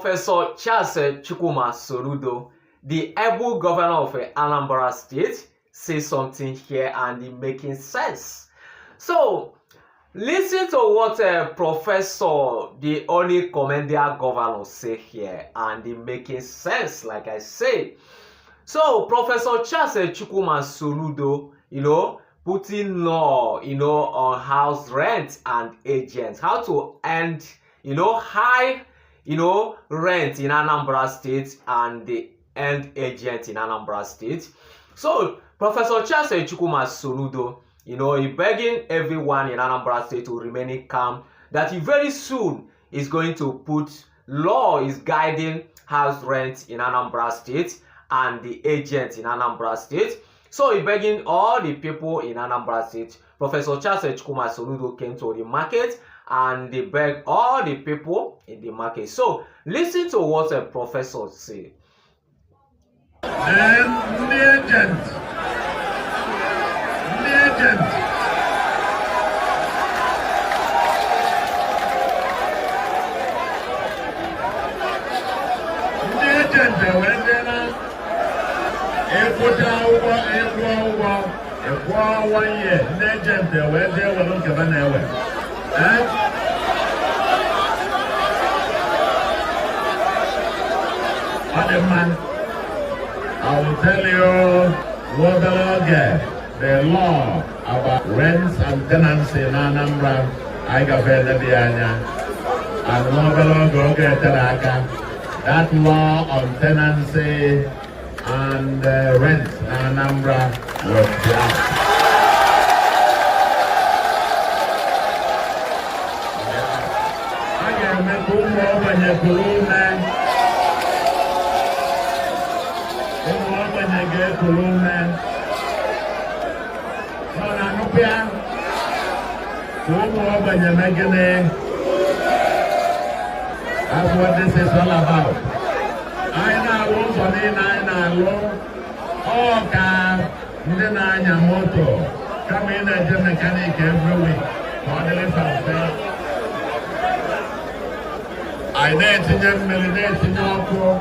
Professor Charles Chukwuma Soludo, the able governor of Anambra State, says something here and it making sense. So, listen to what Professor, the only commendable governor, say here and it making sense, like I say. So, Professor Charles Chukwuma Soludo, putting law, on house rent and agents, how to end, high, rent in Anambra State and the end agent in Anambra State. So, Professor Charles Chukwuma Soludo, he begging everyone in Anambra State to remain calm, that he very soon is going to put law is guiding house rent in Anambra State and the agent in Anambra State. So he begging all the people in Anambra State. Professor Charles Chukwuma Soludo came to the market and they begged all the people in the market. So listen to what a professor said. And the agent. I will tell you what the law gets. The law about rents and tenancy in Anambra, I got better than and what the law go get that law on tenancy and rent in Anambra was blocked. I can make more when you pull man. When you get pull man. When you're making it, that's what this is all about. I know something, I know. Oh, car, then I am motor. Come in as a mechanic every week. I need to get millionaires in your school.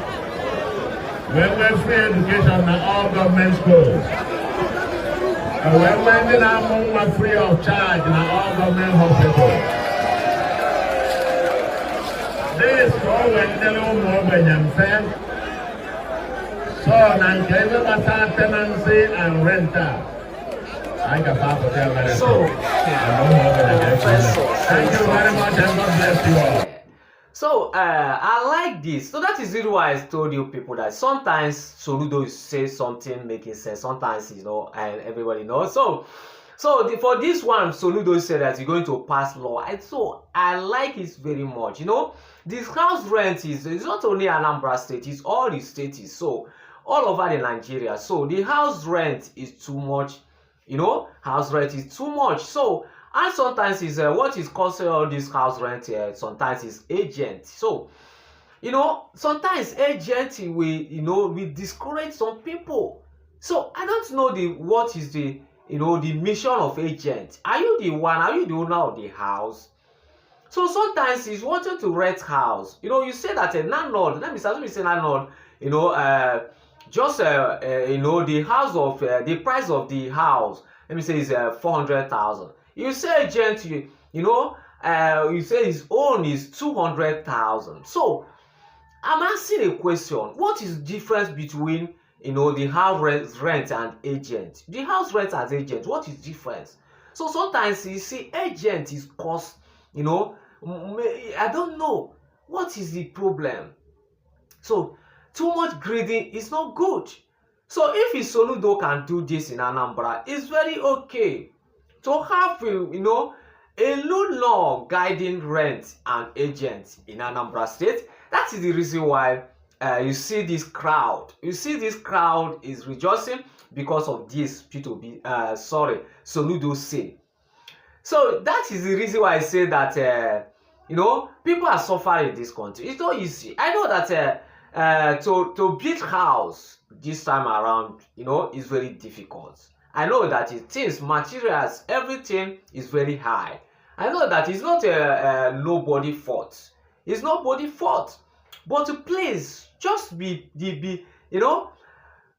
We're free education in all government schools. We're lending our money free of charge in all government hospitals. This is all when the little when you're fair. So, now, tenancy and renter. I got half of them. So, thank you very much and God bless you all. So, I like this. So, that is the reason why I told you people that sometimes Soludo says something making sense. Sometimes, and everybody knows. So for this one, Soludo said that he's going to pass law. And so, I like it very much. This house rent is not only Anambra State, it's all the states. So, all over the Nigeria. So, the house rent is too much. House rent is too much. So, and sometimes is what is causing all this house rent sometimes is agent. So, sometimes agent will discourage some people. So I don't know what is the the mission of agent. Are you the owner of the house? So sometimes he's wanting to rent house. You say that a landlord, let me say landlord, just the house of the price of the house, let me say is 400,000. You say agent, you say his own is 200,000. So I'm asking a question: what is the difference between the house rent and agent? The house rent as agent, what is the difference? So sometimes you see agent is cost, I don't know what is the problem. So too much greedy is not good. So if Soludo can do this in Anambra, it's very okay to have a new law guiding rent and agents in Anambra State. That is the reason why you see this crowd. You see this crowd is rejoicing because of this Soludo say. So that is the reason why I say that people are suffering in this country. It's not easy. I know that to build house this time around, is very difficult. I know that things, materials, everything is very high. I know that it's not a nobody fault. It's nobody fault. But please just be you know,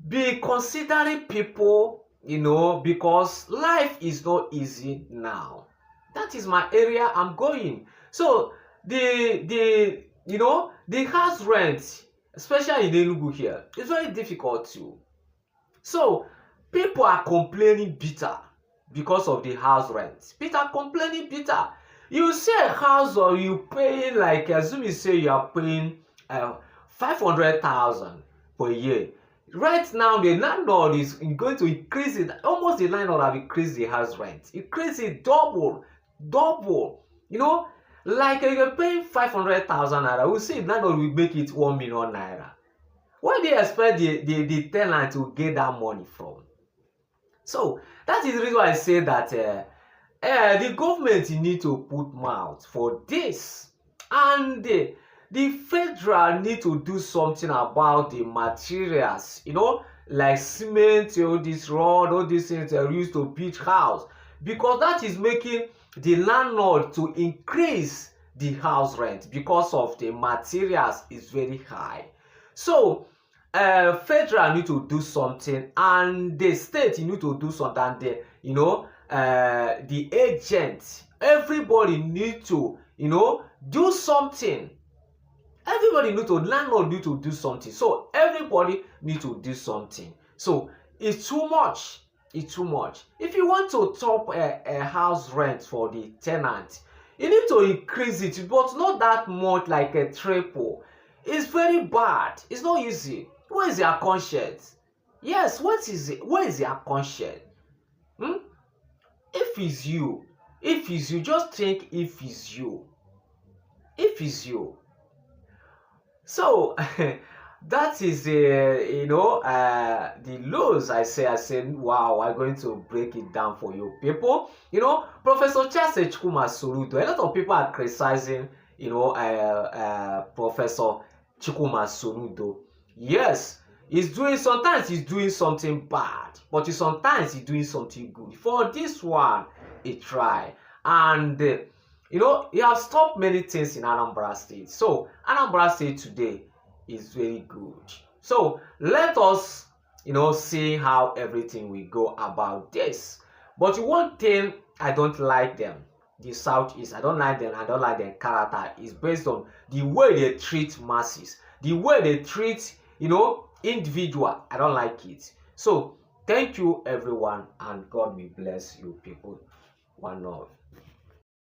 be considering people, you know, because life is not easy now. That is my area I'm going. So the you know, the house rent, especially in Enugu here, is very difficult too. So people are complaining bitter because of the house rent. People are complaining bitter. You see a house or you paying, like, assume you say you are paying 500,000 per year. Right now, the landlord is going to increase it. Almost the landlord have increased the house rent. Increase it double. You know, like you're paying 500,000 naira. We say landlord will make it 1 million naira. Where do you expect the tenant to get that money from? So that is the reason why I say that the government need to put mouth for this, and the federal need to do something about the materials, you know, like cement, all this rod, all these things are used to build house, because that is making the landlord to increase the house rent because of the materials is very high. So federal need to do something, and the state need to do something, and the, you know, the agent, everybody need to, you know, do something. Everybody need to, landlord need to do something. So everybody need to do something. So it's too much. It's too much. If you want to top a house rent for the tenant, you need to increase it, but not that much, like a triple. It's very bad. It's not easy. Where is your conscience? Yes, what is it? Where is your conscience? If it's you, just think if it's you. If it's you. So that is you know, the laws. I said, wow, I'm going to break it down for you people. You know, Professor Charles Chukwuma Soludo, a lot of people are criticizing, you know, Professor Chukwuma Soludo. Yes, sometimes he's doing something bad, but sometimes he's doing something good. For this one, he try, and you know, he has stopped many things in Anambra State. So Anambra State today is very good. So let us, you know, see how everything will go about this. But one thing I don't like them, the Southeast, I don't like them. I don't like their character. Is based on the way they treat masses, the way they treat, you know, individual. I don't like it. So thank you everyone, and God will bless you people. One love.